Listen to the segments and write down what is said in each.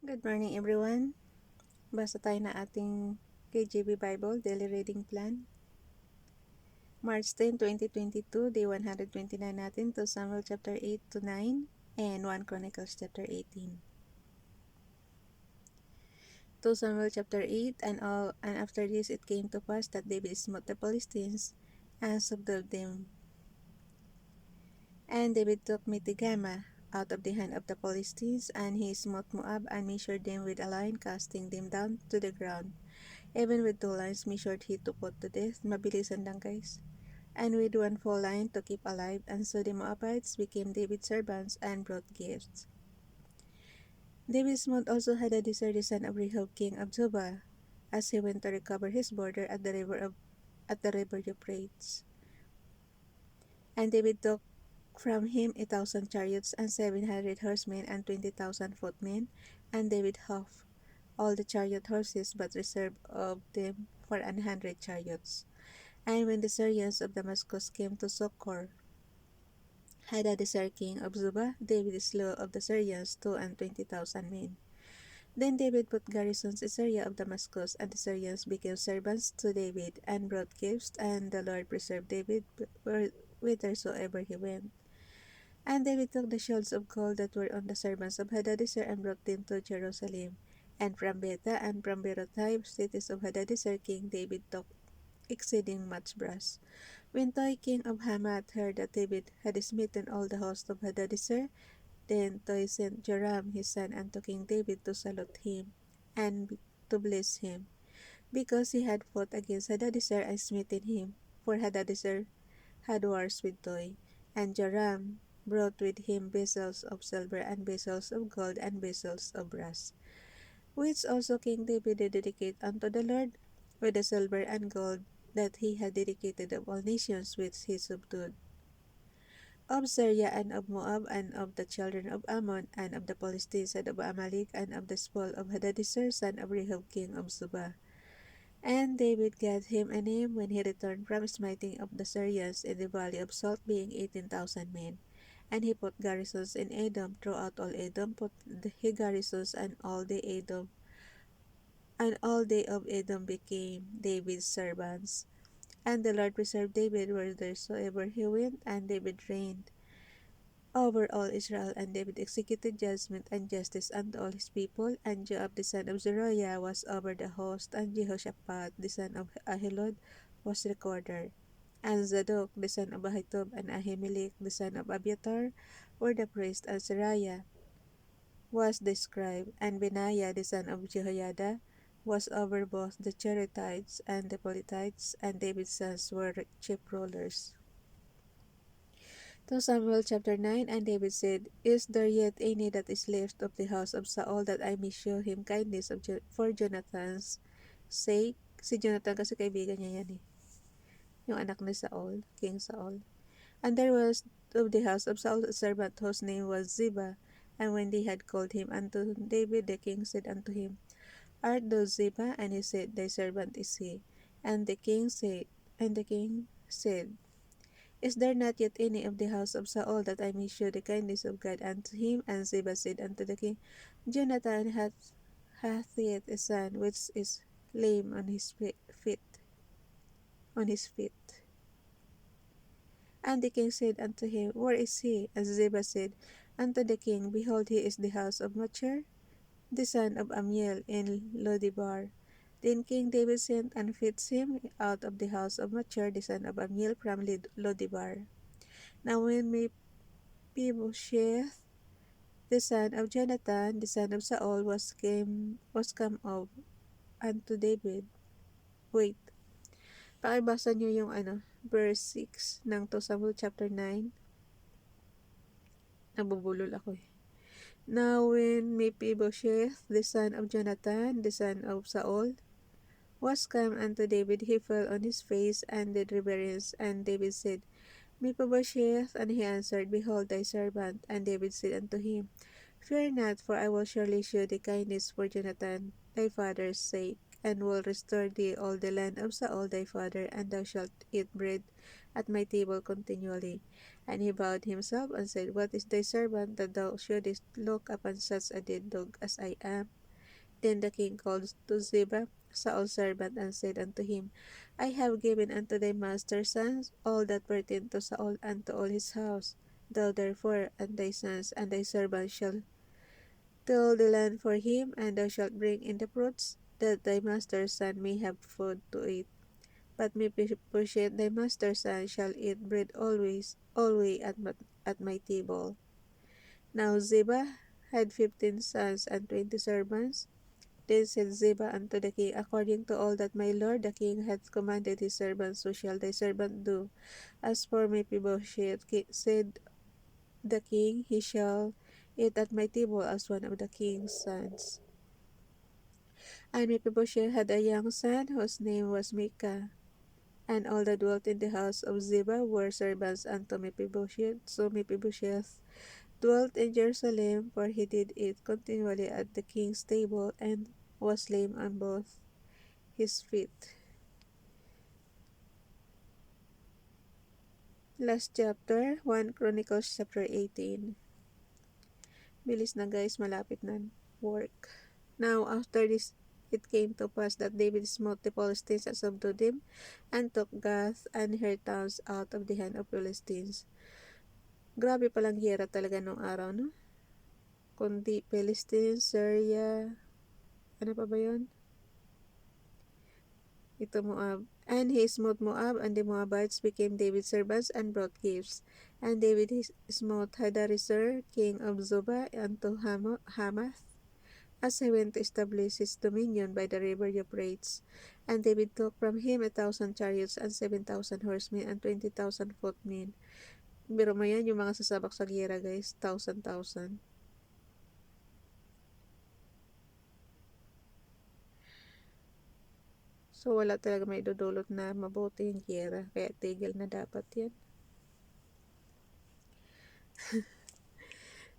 Good morning everyone. Basa tayo na ating KJV Bible Daily Reading Plan. March 10, 2022, Day 129 natin to Samuel chapter 8 to 9 and 1 Chronicles chapter 18. To Samuel chapter 8, and after this it came to pass that David smote the Philistines and subdued them. And David took Mitigama out of the hand of the Philistines, and he smote Moab and measured them with a line, casting them down to the ground. Even with 2 lines measured he to put to death. Mabilisan lang guys. And with 1 full line to keep alive. And so the Moabites became David's servants and brought gifts. David's smote also Hadadezer the son of Rehob, king of Zobah, as he went to recover his border at the river Euphrates. And David took from him 1,000 chariots and 700 horsemen and 20,000 footmen. And David half all the chariot horses, but reserved of them for 100 chariots. And when the Syrians of Damascus came to succor Hadadezer king of Zobah, David slew of the Syrians 220,000 men. Then David put garrisons in Syria of Damascus, and the Syrians became servants to David, and brought gifts, and the Lord preserved David whithersoever he went. And David took the shields of gold that were on the servants of Hadadezer, and brought them to Jerusalem. And from Beta and from Berothai, cities of Hadadezer king, David took exceeding much brass. When Toi king of Hamath heard that David had smitten all the host of Hadadezer, then Toi sent Joram his son unto King David to salute him, and to bless him, because he had fought against Hadadezer and smitten him, for Hadadezer had wars with Toi. And Joram brought with him vessels of silver and vessels of gold and vessels of brass, which also King David did dedicate unto the Lord, with the silver and gold that he had dedicated of all nations which he subdued, of Syria and of Moab and of the children of Ammon and of the Philistines and of Amalek and of the spoil of Hadadezer son of Rehob king of Zobah. And David gat him a name when he returned from smiting of the Syrians in the valley of Salt, being 18,000 men. And he put garrisons in Edom, throughout all Edom put he garrisons, and all they of Edom became David's servants. And the Lord preserved David whithersoever he went, and David reigned over all Israel. And David executed judgment and justice unto all his people. And Joab the son of Zeruiah was over the host, and Jehoshaphat the son of Ahilud was recorder. And Zadok the son of Ahitub and Ahimelech the son of Abiathar were the priests, and Seraiah was the scribe, and Benaiah the son of Jehoiada was over both the Cherethites and the Pelethites, and David's sons were chief rulers. To Samuel chapter 9, and David said, Is there yet any that is left of the house of Saul, that I may show him kindness for Jonathan's sake? Si Jonathan kasi kaibigan niya yan eh. Yung anak ni Saul, King Saul. And there was of the house of Saul a servant whose name was Ziba. And when they had called him unto David, the king said unto him, Art thou Ziba? And he said, Thy servant is he. And the king said, Is there not yet any of the house of Saul, that I may show the kindness of God unto him? And Ziba said unto the king, Jonathan hath yet a son, which is lame on his feet. And the king said unto him, Where is he? And Ziba said unto the king, Behold, he is the house of Machir, the son of Amiel, in Lodibar. Then King David sent and fetched him out of the house of Machir, the son of Amiel, from Lodibar. Now when Mephibosheth, the son of Jonathan, the son of Saul, was come up unto David. Wait, pakibasa nyo yung verse 6 ng 2 Samuel chapter 9. Nabubulol ako eh. Now when Mephibosheth, the son of Jonathan, the son of Saul, was come unto David, he fell on his face and did reverence. And David said, Mephibosheth, and he answered, Behold thy servant. And David said unto him, Fear not, for I will surely show thee kindness for Jonathan thy father's sake, and will restore thee all the land of Saul thy father, and thou shalt eat bread at my table continually. And he bowed himself and said, What is thy servant, that thou shouldest look upon such a dead dog as I am? Then the king called to Ziba, Saul's servant, and said unto him, I have given unto thy master's sons all that pertained to Saul and to all his house. Thou therefore and thy sons and thy servants shall till the land for him, and thou shalt bring in the fruits, that thy master's son may have food to eat. But Mephibosheth thy master's son shall eat bread always at my table. Now Ziba had 15 sons and 20 servants. Then said Ziba unto the king, According to all that my lord the king hath commanded his servants, so shall thy servant do. As for Mephibosheth, said the king, he shall eat at my table as one of the king's sons. And Mephibosheth had a young son, whose name was Micah. And all that dwelt in the house of Ziba were servants unto Mephibosheth. So Mephibosheth dwelt in Jerusalem, for he did eat continually at the king's table, and was lame on both his feet. Last chapter, 1 Chronicles chapter 18. Bilis na guys, malapit na work. Now after this, it came to pass that David smote the Philistines and subdued them, and took Gath and her towns out of the hand of Philistines. Grabe palang hira talaga nung araw, no? Kundi Philistines, Syria, ano pa ba yun? Ito Moab. And he smote Moab, and the Moabites became David's servants and brought gifts. And David smote Hadarezer, king of Zobah, unto Hamath, as he went to establish his dominion by the river Euphrates. And David took from him 1,000 chariots and 7,000 horsemen and 20,000 footmen. Biro mo yan, yung mga sasabak sa giyera guys, 1,000. So wala talaga may dudulot na mabuti yung giyera, kaya tigil na dapat yan.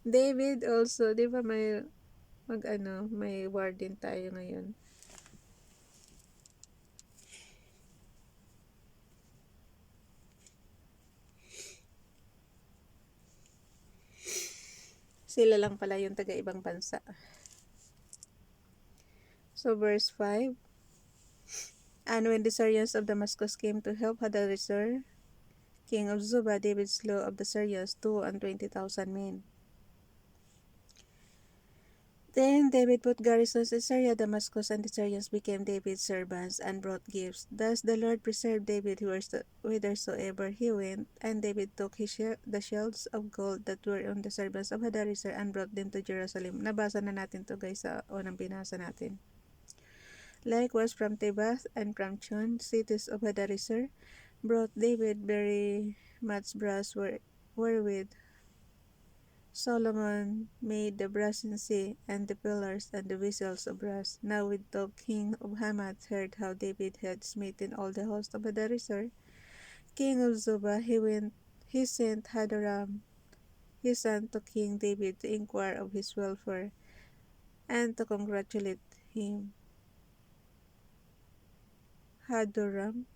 David also, di ba may may war din tayo ngayon. Sila lang pala yung taga-ibang bansa. So verse 5, And when the Syrians of Damascus came to help Hadarezer, king of Zobah, David slew of the Syrians 220,000 men. Then David put garrisons in Syria, Damascus, and the Syrians became David's servants and brought gifts. Thus the Lord preserved David whithersoever he went, and David took the shields of gold that were on the servants of Hadarezer and brought them to Jerusalem. Nabasa na natin to guys sa unang binasa natin. Likewise from Tebath and from Chon, cities of Hadarezer, brought David very much brass wherewith Solomon made the brazen sea, and the pillars, and the vessels of brass. Now when the king of Hamath heard how David had smitten all the host of Hadarezer, king of Zobah, he sent Hadoram, his son, to King David to inquire of his welfare, and to congratulate him. Hadoram.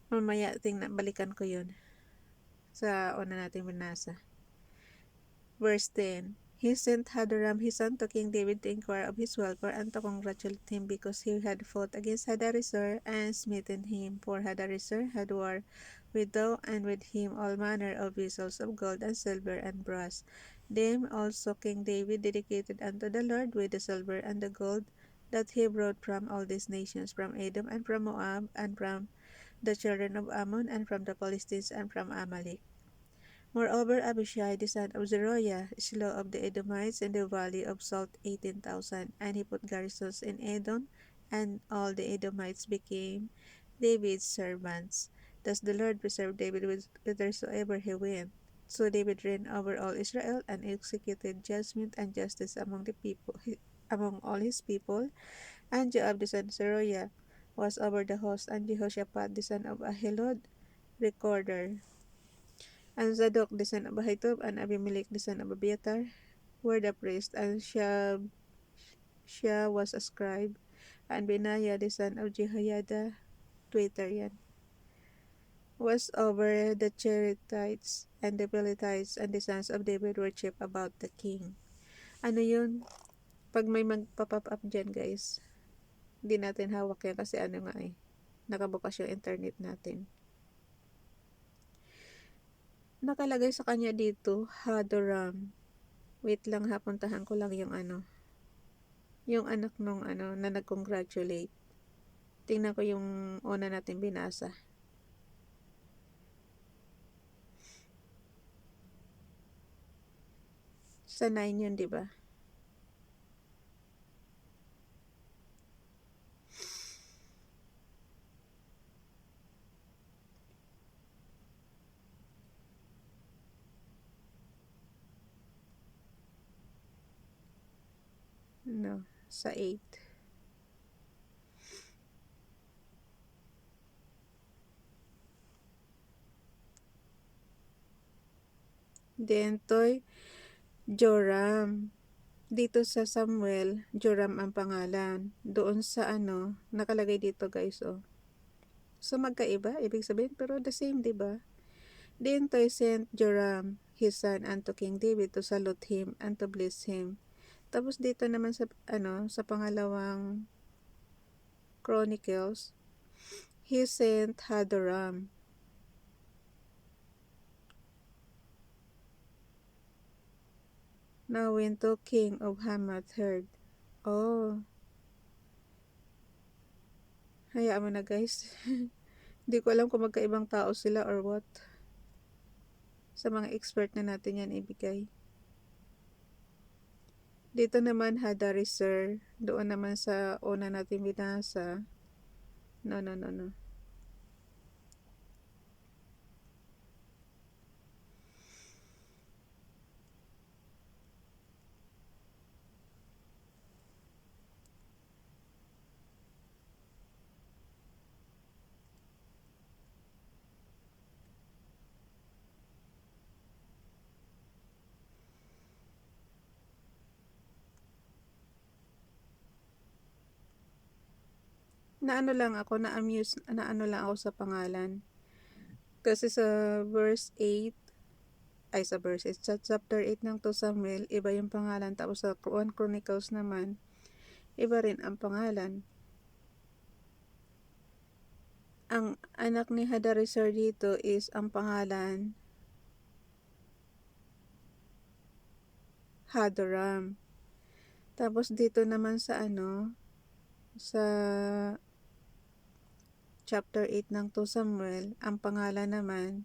Mamaya balikan ko yun sa una natin binasa. Verse 10, He sent Hadoram his son to King David to inquire of his welfare and to congratulate him because he had fought against Hadarezer and smitten him. For Hadarezer had war with thou, and with him all manner of vessels of gold and silver and brass. Them also King David dedicated unto the Lord with the silver and the gold that he brought from all these nations, from Edom and from Moab, and from the children of Ammon, and from the Philistines, and from Amalek. Moreover, Abishai the son of Zeruiah slew of the Edomites in the valley of Salt 18,000, and he put garrisons in Edom, and all the Edomites became David's servants. Thus the Lord preserved David whithersoever he went. So David reigned over all Israel, and executed judgment and justice among all his people. And Joab the son of Zeruiah was over the host, and Jehoshaphat the son of Ahilud recorder. And Zadok the son of Ahitub and Abimelech the son of Abiathar were the priests, and Shah was a scribe. and Benaiah the son of Jehoiada, Twitter yan, was over the Cherethites and the Pelethites, and the sons of David worship about the king. Ano yun? Pag may magpa-pop up dyan guys, hindi natin hawak yan kasi ano nga nakabukas yung internet natin. Nakalagay sa kanya dito, Hadoram. Wait lang ha, puntahan ko lang yung yung anak nung na nag-congratulate. Tingnan ko yung una natin binasa. Sa 9 yun, di ba? No, sa 8. Then, toy, Joram. Dito sa Samuel, Joram ang pangalan. Doon sa nakalagay dito guys, oh. So, magkaiba, ibig sabihin, pero the same, di ba? Then toy sent Joram, his son, unto King David to salute him and to bless him. Tapos dito naman sa sa pangalawang Chronicles, he sent Hadoram. Now when to king of Hamath heard. Oh. Hayaan mo na guys. Hindi ko alam kung magkaibang tao sila or what. Sa mga expert na natin yan ibigay. Dito naman Hadarezer. Doon naman sa una natin binasa. No. Na-amuse lang ako sa pangalan. Kasi sa verse 8, sa chapter 8 ng 2 Samuel, iba yung pangalan. Tapos sa 1 Chronicles naman, iba rin ang pangalan. Ang anak ni Hadarezer dito is ang pangalan Hadoram. Tapos dito naman sa sa chapter 8 ng 2 Samuel, ang pangalan naman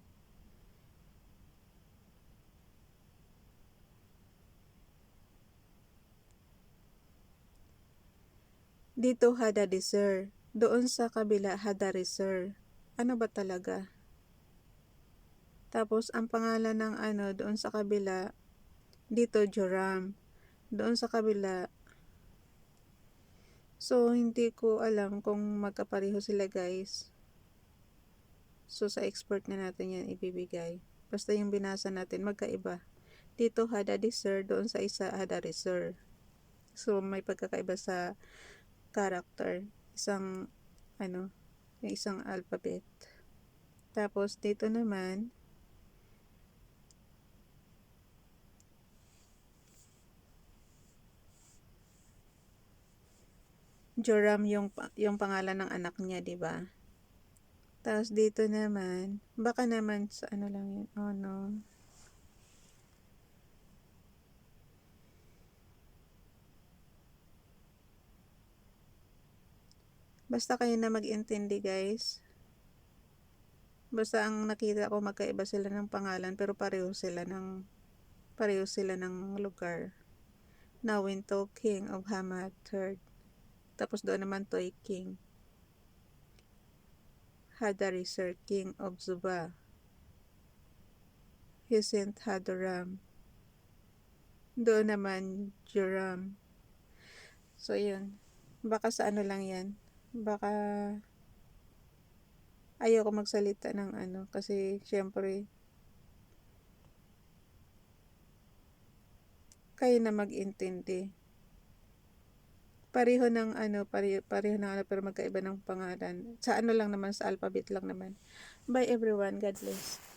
dito Hadadezer. Doon sa kabila Hadarezer. Ano ba talaga? Tapos ang pangalan ng doon sa kabila dito Joram. Doon sa kabila. So hindi ko alam kung magkapareho sila guys. So sa expert na natin yan ibibigay. Basta yung binasa natin magkaiba. Dito Hadadezer, doon sa isa Hadarezer. So may pagkakaiba sa character. Isang yung isang alphabet. Tapos dito naman Joram yung pangalan ng anak niya, 'di ba? Tapos dito naman, baka naman sa lang 'yun. Oh no. Basta kayo na mag-intindi, guys. Basta ang nakita ko magkaiba sila ng pangalan pero pareho sila ng lugar. Now into King of Hamath third. Tapos doon naman Toy King. Hadarezer King of Zubah. He sent Hadoram. Doon naman Joram. So yun. Baka sa lang yan. Baka ayoko magsalita ng kasi syempre kayo na mag-intindi. pareho ng ano, pareho ng ano, pero magkaiba ng pangalan. Sa ano lang naman, sa alphabet lang naman. Bye everyone. God bless.